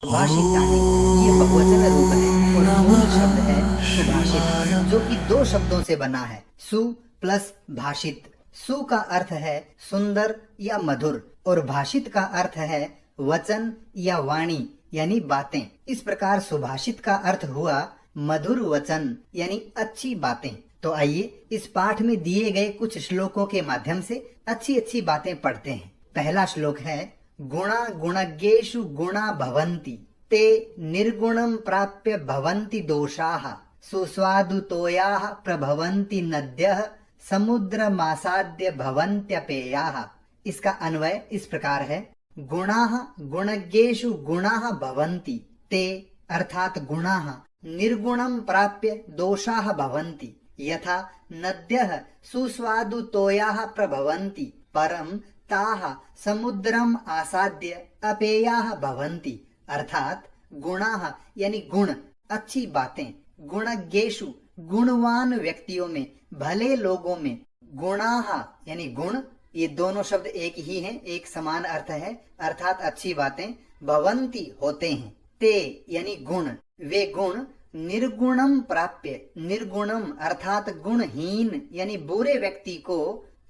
सुभाषित यानी ये बहुवचन रूप है और मूल शब्द है सुभाषित, जो कि दो शब्दों से बना है, सु प्लस भाषित। सु का अर्थ है सुंदर या मधुर और भाषित का अर्थ है वचन या वाणी यानी बातें। इस प्रकार सुभाषित का अर्थ हुआ मधुर वचन यानी अच्छी बातें। तो आइए इस पाठ में दिए गए कुछ श्लोकों के माध्यम से अच्छी अच्छी बातें पढ़ते हैं। पहला श्लोक है, गुणा गुणज्ञेषु गुणा भवन्ति ते निर्गुणं प्राप्य भवन्ति दोषाः सुस्वादुतोयाः प्रभवन्ति नद्यः समुद्रमासाद्य भवन्त्यपेयाः। इसका अन्वय इस प्रकार है, गुणाः गुणज्ञेषु गुणाः भवन्ति ते अर्थात गुणाः निर्गुणं प्राप्य दोषाः भवन्ति यथा नद्यः सुस्वादुतोयाः प्रभवन्ति परं ताः समुद्रम आसाद्य अपेयाः भवन्ति। अर्थात गुणाः यानी गुण, अच्छी बातें, गुणज्ञेषु गुणवान व्यक्तियों में, भले लोगों में, गुणाः यानी गुण, ये दोनों शब्द एक ही हैं, एक समान अर्थ है, अर्थात अच्छी बातें, भवन्ति होते हैं, ते यानी गुण, वे गुण निर्गुणम प्राप्य, निर्गुणम अर्थात गुणहीन यानी बुरे व्यक्ति को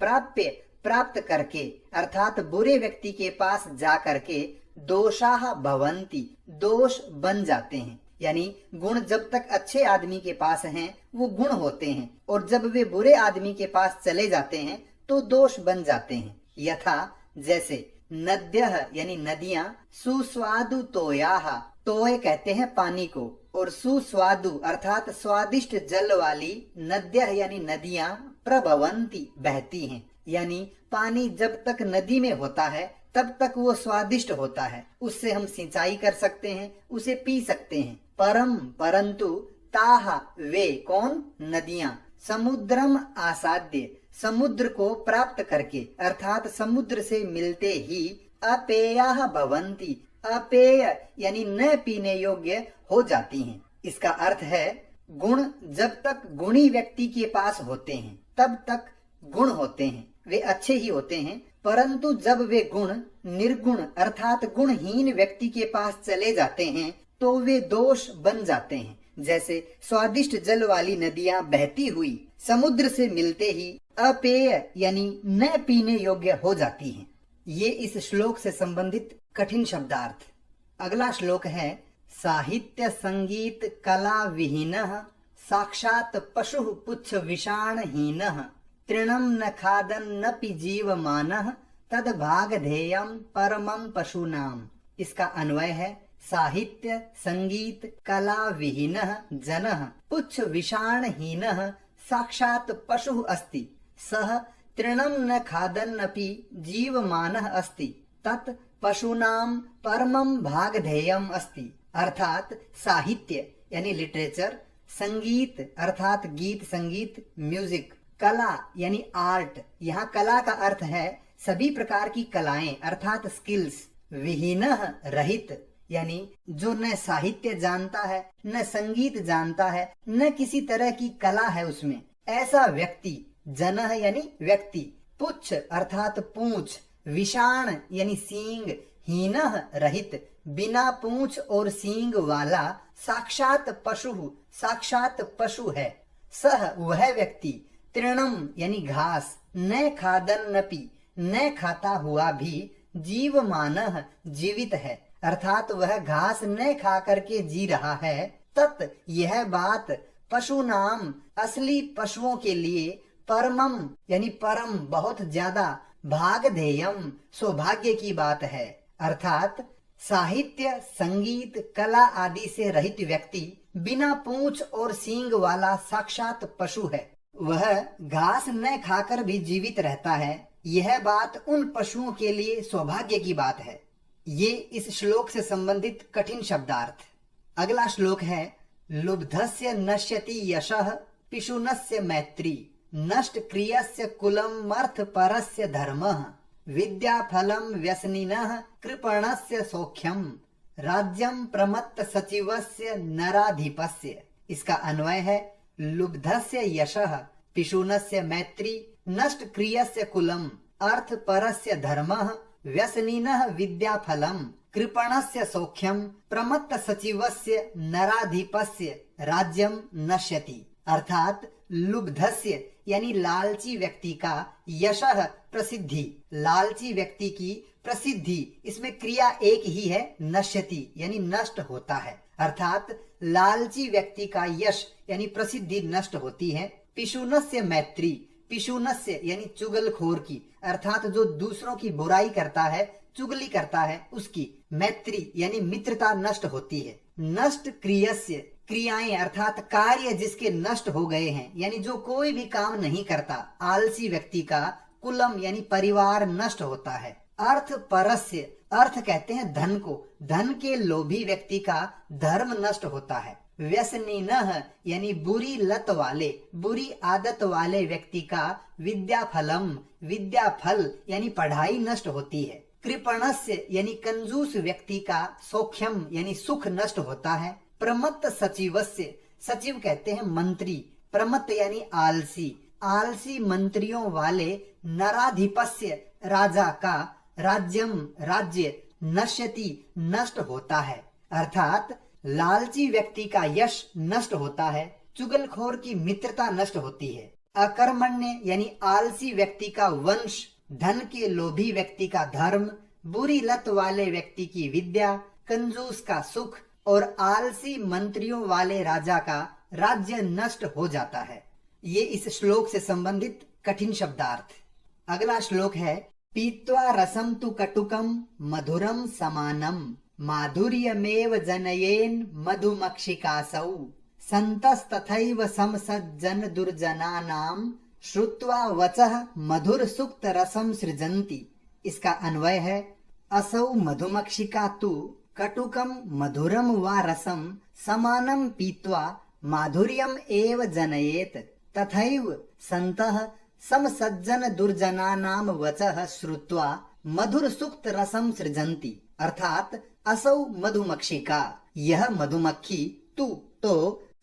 प्राप्य प्राप्त करके अर्थात बुरे व्यक्ति के पास जा करके दोषाः भवन्ति दोष बन जाते हैं। यानी गुण जब तक अच्छे आदमी के पास हैं वो गुण होते हैं और जब वे बुरे आदमी के पास चले जाते हैं तो दोष बन जाते हैं। यथा जैसे नद्यः यानी नदियां, सुस्वादु तोयाः, तोय कहते हैं पानी को, और सुस्वादु अर्थात स्वादिष्ट जल वाली नद्यः यानी नदियां प्रभवन्ति बहती हैं। यानी पानी जब तक नदी में होता है तब तक वो स्वादिष्ट होता है, उससे हम सिंचाई कर सकते हैं, उसे पी सकते हैं। परम परंतु ताहा वे कौन, नदियां, समुद्रम आसाद्य समुद्र को प्राप्त करके अर्थात समुद्र से मिलते ही अपेयाः भवन्ति, अपेय यानी न पीने योग्य हो जाती हैं। इसका अर्थ है गुण जब तक गुणी व्यक्ति के पास होते हैं तब तक गुण होते हैं, वे अच्छे ही होते हैं, परंतु जब वे गुण निर्गुण अर्थात गुणहीन व्यक्ति के पास चले जाते हैं तो वे दोष बन जाते हैं। जैसे स्वादिष्ट जल वाली नदियां बहती हुई समुद्र से मिलते ही अपेय यानी न पीने योग्य हो जाती हैं। ये इस श्लोक से संबंधित कठिन शब्दार्थ। अगला श्लोक है, साहित्य संगीत कला विहीनः साक्षात पशु पुच्छ विषाणहीनः तृणं न खादन् नपि जीवमानः तद भागधेयं परमं पशूनाम। इसका अन्वय है, साहित्य संगीत कला विहीनः जनः पुच्छ विषाणहीनः साक्षात पशु अस्ति सः तृणं न खादन्नपि जीवमानः अस्ति तत् पशूनाम परमं भागधेयम अस्ति। अर्थात साहित्य यानी लिटरेचर, संगीत अर्थात गीत संगीत म्यूजिक, कला यानी आर्ट, यहाँ कला का अर्थ है सभी प्रकार की कलाएं अर्थात स्किल्स, विहीनः रहित यानी जो न साहित्य जानता है न संगीत जानता है न किसी तरह की कला है उसमें, ऐसा व्यक्ति, जनः यानी व्यक्ति, पुच्छ अर्थात पूंछ, विषाण यानी सींग, हीनः रहित, बिना पूंछ और सींग वाला, साक्षात पशु साक्षात पशु है, सह वह व्यक्ति, तृणम यानी घास, न खादन्नपि न खाता हुआ भी, जीवमानः जीवित है अर्थात वह घास न खा करके जी रहा है, तत् यह बात, पशु नाम असली पशुओं के लिए, परमम यानी परम बहुत ज्यादा, भागधेयम सौभाग्य की बात है। अर्थात साहित्य संगीत कला आदि से रहित व्यक्ति बिना पूंछ और सींग वाला साक्षात पशु है, वह घास न खाकर भी जीवित रहता है, यह बात उन पशुओं के लिए सौभाग्य की बात है। ये इस श्लोक से संबंधित कठिन शब्दार्थ। अगला श्लोक है, लुब्धस्य नश्यति यशः पिशुनस्य मैत्री नष्ट क्रियस्य कुलम अर्थ परस्य धर्मः विद्या फलम व्यसनिनः कृपणस्य सौख्यम राज्यम प्रमत्त सचिवस्य नराधिपस्य। इसका अन्वय है, लुब्धस्य यशः पिशुनस्य मैत्री नष्ट क्रियस्य कुलम अर्थ परस्य धर्मः व्यसनिनः विद्या फलम कृपणस्य सौख्यम प्रमत्त सचिवस्य नराधिपस्य राज्यम नश्यति। अर्थात लुब्धस्य यानी लालची व्यक्ति का यशः प्रसिद्धि, लालची व्यक्ति की प्रसिद्धि, इसमें क्रिया एक ही है, नश्यति यानी नष्ट होता है। अर्थात लालची व्यक्ति का यश यानी प्रसिद्धि नष्ट होती है। पिशुनस्य मैत्री, पिशुनस्य यानी चुगलखोर की, अर्थात जो दूसरों की बुराई करता है, चुगली करता है, उसकी मैत्री यानी मित्रता नष्ट होती है। नष्ट क्रियस्य, क्रियाएं अर्थात कार्य जिसके नष्ट हो गए हैं, यानी जो कोई भी काम नहीं करता, आलसी व्यक्ति का कुलम यानी परिवार नष्ट होता है। अर्थ परस्य, अर्थ कहते हैं धन को, धन के लोभी व्यक्ति का धर्म नष्ट होता है। व्यसनिनः यानी बुरी लत वाले, बुरी आदत वाले व्यक्ति का विद्या फलम, विद्या फल यानी पढ़ाई नष्ट होती है। कृपणस्य यानी कंजूस व्यक्ति का सौख्यम यानी सुख नष्ट होता है। प्रमत्त सचिवस्य, सचिव कहते हैं मंत्री, प्रमत्त यानी आलसी, आलसी मंत्रियों वाले नराधिपस्य राजा का राज्यम राज्य नश्यति नष्ट होता है। अर्थात लालची व्यक्ति का यश नष्ट होता है, चुगलखोर की मित्रता नष्ट होती है। अकर्मण्य यानी आलसी व्यक्ति का वंश, धन के लोभी व्यक्ति का धर्म, बुरी लत वाले व्यक्ति की विद्या, कंजूस का सुख और आलसी मंत्रियों वाले राजा का राज्य नष्ट हो जाता है। ये इस श्लोक से संबंधित कठिन शब्दार्थ। अगला श्लोक है पीत्वा रसम तु कटुकम मधुरम समानम माधुर्यमेव जनयेन मधुमक्षिकासौ संतस्तथैव समसज्जन दुर्जनानाम श्रुत्वा वचः मधुर सुक्त रसम सृजन्ति। इसका अन्वय है असौ मधुमक्षिका तु कटुकम मधुरम वा रसम समानम पीत्वा माधुर्यम एव जनयेत तथैव संतः समसज्जन दुर्जनानाम वचः श्रुत्वा मधुर सुक्त रसम सृजन्ति। अर्थात असौ मधुमक्षिका, यह मधुमक्खी, तु तो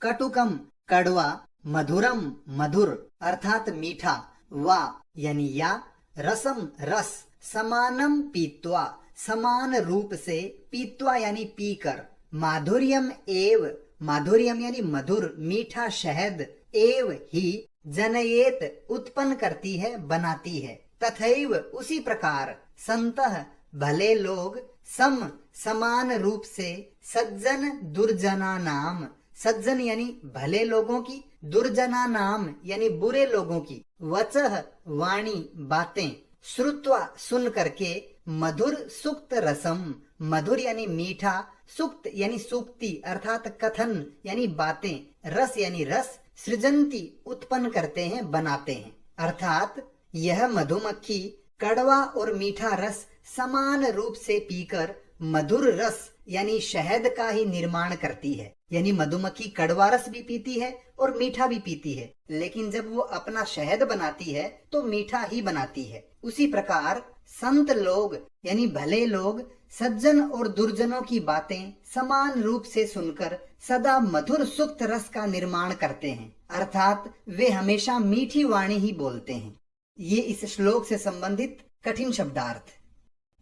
कटुकम कड़वा, मधुरम मधुर अर्थात मीठा, वा यानी या, रसम रस, समानम पीत्वा समान रूप से, पीत्वा यानी पीकर, माधुर्यम एव, माधुर्यम यानी मधुर मीठा शहद, एव ही जनयेत उत्पन्न करती है, बनाती है, तथैव उसी प्रकार, संतः भले लोग, सम समान रूप से, सज्जन दुर्जना नाम, सज्जन यानी भले लोगों की, दुर्जना नाम यानी बुरे लोगों की, वचः वाणी बातें, श्रुत्वा सुन करके, मधुर सुक्त रसम, मधुर यानी मीठा, सुक्त यानी सूक्ति अर्थात कथन यानी बातें, रस यानी रस, सृजंती उत्पन्न करते हैं, बनाते हैं। अर्थात यह मधुमक्खी कड़वा और मीठा रस समान रूप से पीकर मधुर रस यानी शहद का ही निर्माण करती है। यानी मधुमक्खी कड़वा रस भी पीती है और मीठा भी पीती है, लेकिन जब वो अपना शहद बनाती है तो मीठा ही बनाती है। उसी प्रकार संत लोग यानी भले लोग सज्जन और दुर्जनों की बातें समान रूप से सुनकर सदा मधुर सुक्त रस का निर्माण करते हैं, अर्थात वे हमेशा मीठी वाणी ही बोलते हैं। ये इस श्लोक से संबंधित कठिन शब्दार्थ।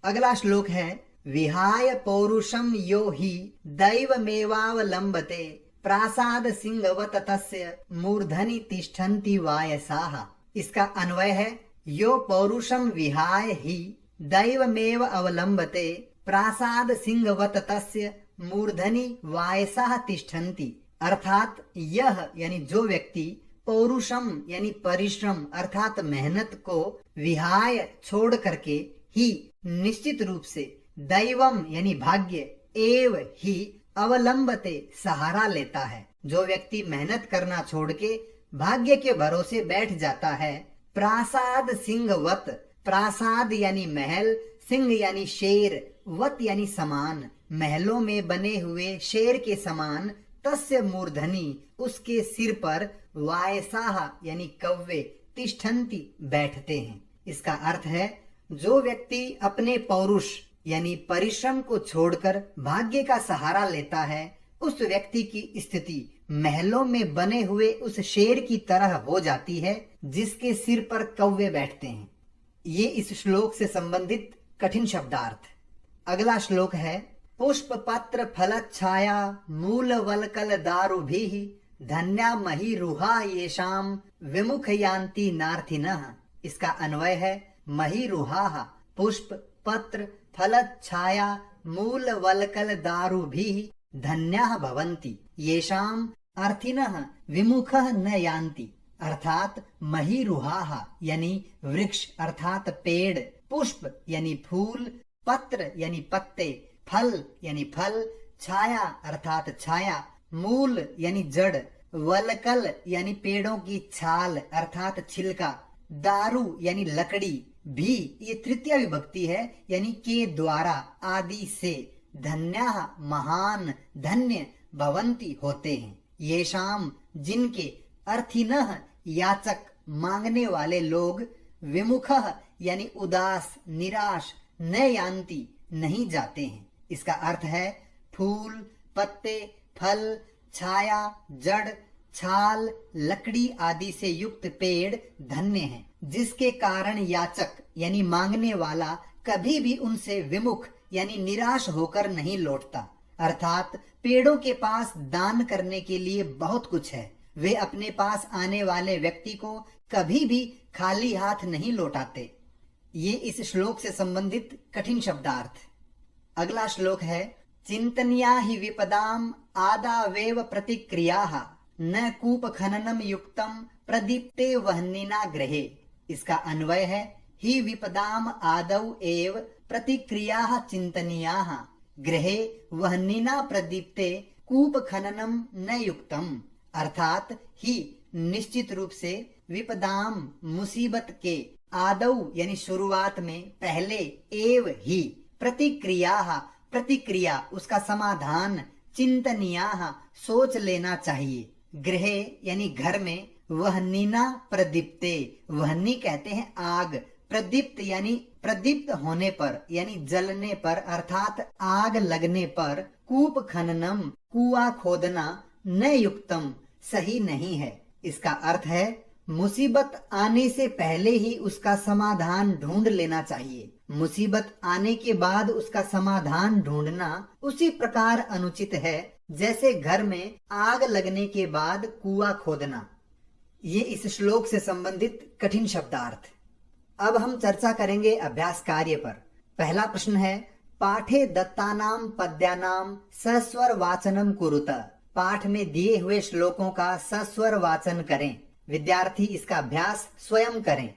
अगला श्लोक है विहाय पौरुषम यो हि दैवमेवावलंबते प्रासाद सिंहवत तस्य मूर्धनि तिष्ठन्ति वायसाः। इसका अन्वय है यो पौरुषम विहाय ही दैवमेव अवलंबते प्रासाद सिंहवत तस्य मूर्धनि वायसाः तिष्ठन्ति। अर्थात यह यानी जो व्यक्ति पौरुषम यानी परिश्रम अर्थात मेहनत को विहाय छोड़ करके ही निश्चित रूप से दैवम यानी भाग्य एव ही अवलंबते सहारा लेता है, जो व्यक्ति मेहनत करना छोड़ के भाग्य के भरोसे बैठ जाता है, प्रासाद सिंहवत, प्रासाद यानी महल, सिंह यानी शेर, वत यानी समान, महलों में बने हुए शेर के समान, तस्य मूर्धनि उसके सिर पर, वायसाह यानी कव्वे, तिष्ठन्ति बैठते हैं। इसका अर्थ है जो व्यक्ति अपने पौरुष यानी परिश्रम को छोड़कर भाग्य का सहारा लेता है, उस व्यक्ति की स्थिति महलों में बने हुए उस शेर की तरह हो जाती है जिसके सिर पर कौवे बैठते हैं। ये इस श्लोक से संबंधित कठिन शब्दार्थ। अगला श्लोक है पुष्प पत्र फल छाया मूल वलकल दारुभिः धन्या मही रुहा येषाम विमुख यान्ति नार्थिनः। इसका अन्वय है मही रुहा पुष्प पत्र फल छाया मूल वलकल दारुभिः धन्याः भवन्ति येषाम अर्थिनः विमुखः न यान्ति। अर्थात महीरुहा यानी वृक्ष अर्थात पेड़, पुष्प यानी फूल, पत्र यानी पत्ते, फल यानी फल, छाया अर्थात छाया, मूल यानी जड़, वलकल यानी पेड़ों की छाल अर्थात छिलका, दारू यानी लकड़ी, भी ये तृतीय विभक्ति है यानी के द्वारा, आदि से, धन्या महान धन्य, भवंती होते हैं, येषाम जिनके, अर्थिनः याचक मांगने वाले लोग, विमुखः यानी उदास निराश, न यान्ति नहीं जाते हैं। इसका अर्थ है फूल, पत्ते, फल, छाया, जड़, छाल, लकड़ी आदि से युक्त पेड़ धन्य है, जिसके कारण याचक यानी मांगने वाला कभी भी उनसे विमुख यानी निराश होकर नहीं लौटता। अर्थात पेड़ों के पास दान करने के लिए बहुत कुछ है, वे अपने पास आने वाले व्यक्ति को कभी भी खाली हाथ नहीं लौटाते। ये इस श्लोक से संबंधित कठिन शब्दार्थ। अगला श्लोक है चिंतनिया ही विपदाम आदावेव प्रतिक्रियाः न कूप खननम युक्तम प्रदीप्ते वह्निना गृहे। इसका अन्वय है ही विपदाम आदौ एव प्रतिक्रियाः चिंतनीयाः गृहे वह्निना प्रदीप्ते कूप खननम न युक्तम। अर्थात ही निश्चित रूप से, विपदाम मुसीबत के, आदौ यानी शुरुआत में, पहले, एव ही, प्रतिक्रिया प्रतिक्रिया उसका समाधान, चिंतनिया सोच लेना चाहिए, गृहे यानी घर में, वह्निना प्रदीप्ते, वह्नि कहते हैं आग, प्रदीप्त यानी प्रदीप्त होने पर यानी जलने पर अर्थात आग लगने पर, कूप खननम कुआं खोदना, न युक्तम सही नहीं है। इसका अर्थ है मुसीबत आने से पहले ही उसका समाधान ढूंढ लेना चाहिए, मुसीबत आने के बाद उसका समाधान ढूंढना उसी प्रकार अनुचित है जैसे घर में आग लगने के बाद कुआं खोदना। ये इस श्लोक से संबंधित कठिन शब्दार्थ। अब हम चर्चा करेंगे अभ्यास कार्य पर। पहला प्रश्न है पाठे दत्तानाम पद्यानाम सस्वर वाचनम कुरुत। पाठ में दिए हुए श्लोकों का सस्वर वाचन करें। विद्यार्थी इसका अभ्यास स्वयं करें।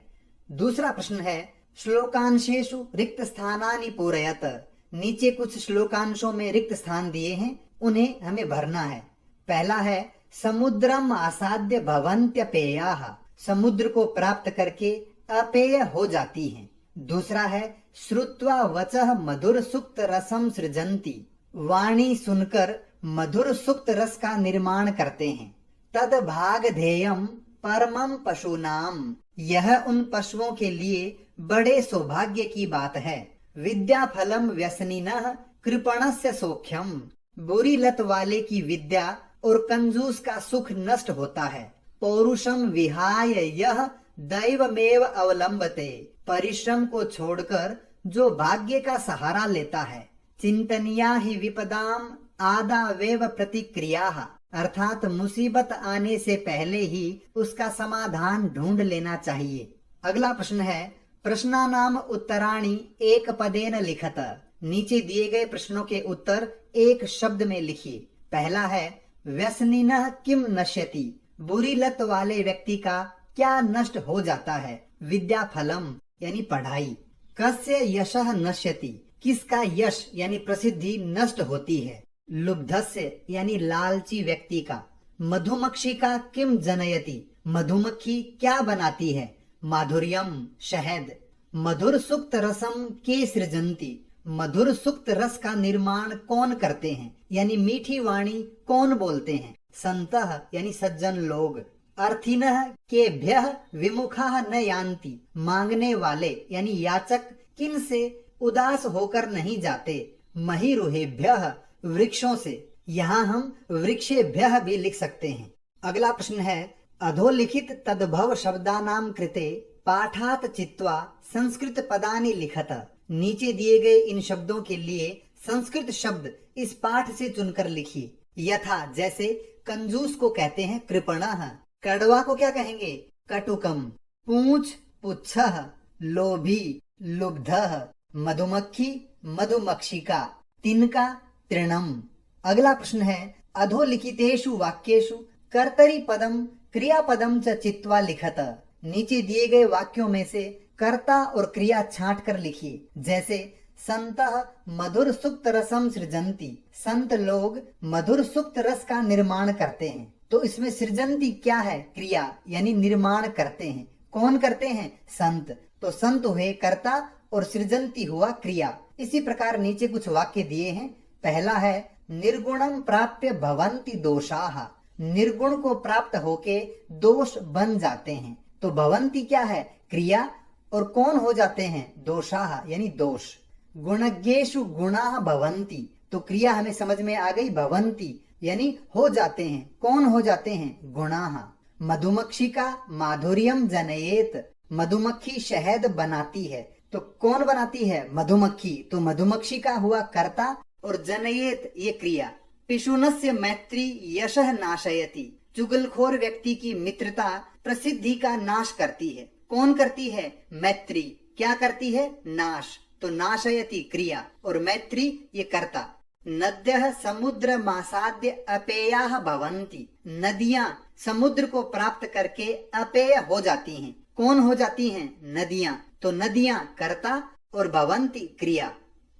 दूसरा प्रश्न है श्लोकांशेषु रिक्त स्थानानि पूरयत। नीचे कुछ श्लोकांशों में रिक्त स्थान दिए हैं, उन्हें हमें भरना है। पहला है समुद्रम आसाद्य भवन्त्यपेयाः। समुद्र को प्राप्त करके अपेय हो जाती हैं। दूसरा है श्रुत्वा वचः मधुर सुक्त रसम सृजन्ति। वाणी सुनकर मधुर सुक्त रस का निर्माण करते हैं। तद भाग ध्येयम परमम पशूनाम। यह उन पशुओं के लिए बड़े सौभाग्य की बात है। विद्या फलम व्यसनिनः कृपणस्य सौख्यम। बुरी लत वाले की विद्या और कंजूस का सुख नष्ट होता है। पौरुषम विहाय यह दैवमेव अवलंबते। परिश्रम को छोड़कर जो भाग्य का सहारा लेता है। चिंतनिया ही विपदाम आदावेव प्रतिक्रियाः। अर्थात मुसीबत आने से पहले ही उसका समाधान ढूंढ लेना चाहिए। अगला प्रश्न है प्रश्नानाम उत्तराणि एक पदेन लिखत। नीचे दिए गए प्रश्नों के उत्तर एक शब्द में लिखिए। पहला है व्यसनिनः किम नश्यति। बुरी लत वाले व्यक्ति का क्या नष्ट हो जाता है। विद्या फलम यानी पढ़ाई। कस्य यशः नश्यति। किसका यश यानी प्रसिद्धि नष्ट होती है। लुब्धस्य यानी लालची व्यक्ति का। मधुमक्षी का किम जनयति। मधुमक्खी क्या बनाती है। माधुर्यम शहद। मधुर सुक्त रसम के सृजन्ति। मधुर सुक्त रस का निर्माण कौन करते हैं यानी मीठी वाणी कौन बोलते हैं। संतः यानी सज्जन लोग। अर्थिनः केभ्यः विमुखाः न यान्ति। मांगने वाले यानी याचक किन से उदास होकर नहीं जाते। महिरुहेभ्यः वृक्षों से। यहाँ हम वृक्षेभ्यः भी लिख सकते हैं। अगला प्रश्न है अधोलिखित तद्भव शब्दानां कृते पाठात् चित्वा संस्कृत पदानि लिखत। नीचे दिए गए इन शब्दों के लिए संस्कृत शब्द इस पाठ से चुनकर लिखिए। यथा जैसे कंजूस को कहते हैं कृपणः, कड़वा को क्या कहेंगे कटुकम, पूंछ पुच्छः, लोभी लुब्धः, मधुमक्खी मधुमक्षिका, तिनका तृणम। अगला प्रश्न है अधोलिखितेषु वाक्येषु कर्तरि पदम क्रियापदम च चित्वा लिखत। नीचे दिए गए वाक्यों में से कर्ता और क्रिया छांट कर लिखिए। जैसे संतः मधुर सुक्त रसम सृजंती, संत लोग मधुर सुक्त रस का निर्माण करते हैं। तो इसमें सृजंती क्या है क्रिया, यानी निर्माण करते हैं। कौन करते हैं संत, तो संत हुए कर्ता और सृजंती हुआ क्रिया। इसी प्रकार नीचे कुछ वाक्य दिए हैं। पहला है निर्गुणम प्राप्य भवन्ति दोषाः, निर्गुण को प्राप्त होके दोष बन जाते हैं। तो भवन्ति क्या है क्रिया, और कौन हो जाते हैं दोषाः यानी दोष। गुणज्ञेषु गुणाः भवन्ति, तो क्रिया हमें समझ में आ गई भवन्ति यानी हो जाते हैं। कौन हो जाते हैं गुणाः। मधुमक्षिका माधुर्यम जनयेत, मधुमक्खी शहद बनाती है। तो कौन बनाती है मधुमक्खी, तो मधुमक्षिका हुआ कर्ता और जनयेत ये क्रिया। पिशुनस्य मैत्री यशः नाशयति, चुगलखोर व्यक्ति की मित्रता प्रसिद्धि का नाश करती है। कौन करती है मैत्री, क्या करती है नाश, तो नाशयति क्रिया और मैत्री ये कर्ता। नद्यः समुद्र मासाद्य अपेयाः भवन्ति, नदियां समुद्र को प्राप्त करके अपेय हो जाती हैं। कौन हो जाती हैं नदियां, तो नदियां कर्ता और भवन्ति क्रिया।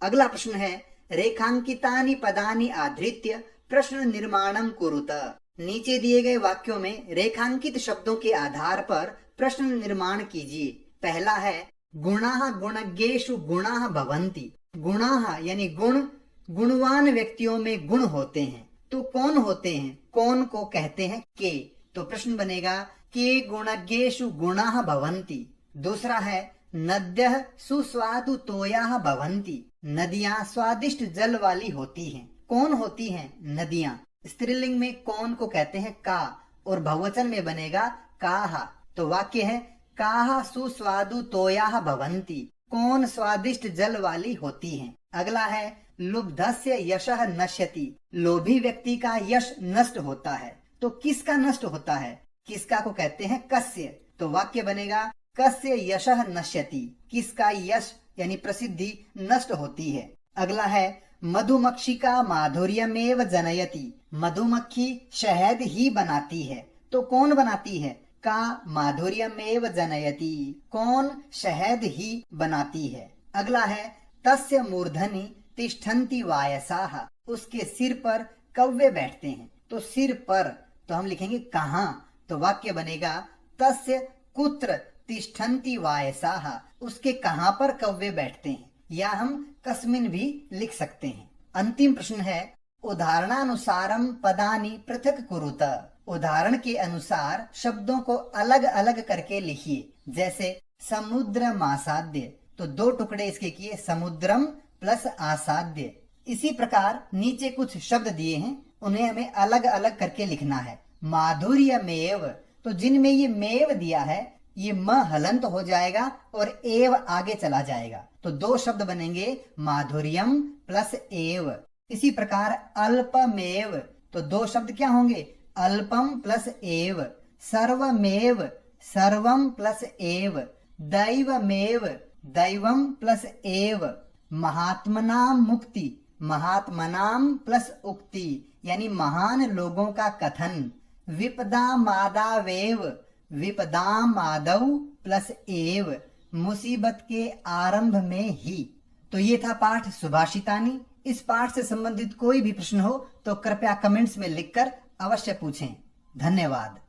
अगला प्रश्न है रेखांकितानि पदानि आधृत्य प्रश्न निर्माणम कुरुत। नीचे दिए गए वाक्यों में रेखांकित शब्दों के आधार पर प्रश्न निर्माण कीजिए। पहला है गुणाः गुणज्ञेषु गुणाः भवन्ति, गुणाः यानी गुण, गुणवान व्यक्तियों में गुण होते हैं। तो कौन होते हैं, कौन को कहते हैं के, तो प्रश्न बनेगा के गुणज्ञेषु गुणाः भवन्ति। दूसरा है नद्यः सुस्वादु तोयाः भवन्ति, नदियां स्वादिष्ट जल वाली होती हैं। कौन होती हैं नदियां, स्त्रीलिंग में कौन को कहते हैं का और बहुवचन में बनेगा काहा। तो वाक्य है काहा सुस्वादु तोयाः भवन्ति, कौन स्वादिष्ट जल वाली होती हैं। अगला है लुब्धस्य यशः नश्यति, लोभी व्यक्ति का यश नष्ट होता है। तो किसका नष्ट होता है, किसका को कहते हैं कस्य। तो वाक्य बनेगा कस्य यशः नश्यति, किसका यश यानी प्रसिद्धि नष्ट होती है। अगला है मधुमक्षिका माधुर्यमेव जनयति, मधुमक्खी शहद ही बनाती है। तो कौन बनाती है का माधुर्यमेव जनयति, कौन शहद ही बनाती है। अगला है तस्य मूर्धनि तिष्ठन्ति वायसाः, उसके सिर पर कौवे बैठते हैं। तो सिर पर तो हम लिखेंगे कहाँ, तो वाक्य बनेगा तस्य कुत्र तिष्ठन्ति वायसाः, उसके कहाँ पर कौवे बैठते हैं, या हम कस्मिन भी लिख सकते हैं। अंतिम प्रश्न है उदाहरणानुसारम पदानि पृथक कुरुत, उदाहरण के अनुसार शब्दों को अलग अलग करके लिखिए। जैसे समुद्र मासाद्य, तो दो टुकड़े इसके किए समुद्रम प्लस आसाद्य। इसी प्रकार नीचे कुछ शब्द दिए हैं, उन्हें हमें अलग अलग करके लिखना है। माधुर्यमेव, तो जिनमें ये मेव दिया है ये म हलंत हो जाएगा और एव आगे चला जाएगा। तो दो शब्द बनेंगे माधुर्यम प्लस एव। इसी प्रकार अल्पमेव, तो दो शब्द क्या होंगे अल्पम प्लस एव। सर्वमेव, सर्वम प्लस एव। दैवमेव, दैवम प्लस एव। महात्मनाम मुक्ति, महात्मनाम प्लस उक्ति, यानी महान लोगों का कथन। विपदा मादावेव, विपदामादौ प्लस एव, मुसीबत के आरंभ में ही। तो ये था पाठ सुभाषितानि। इस पाठ से संबंधित कोई भी प्रश्न हो तो कृपया कमेंट्स में लिखकर अवश्य पूछें। धन्यवाद।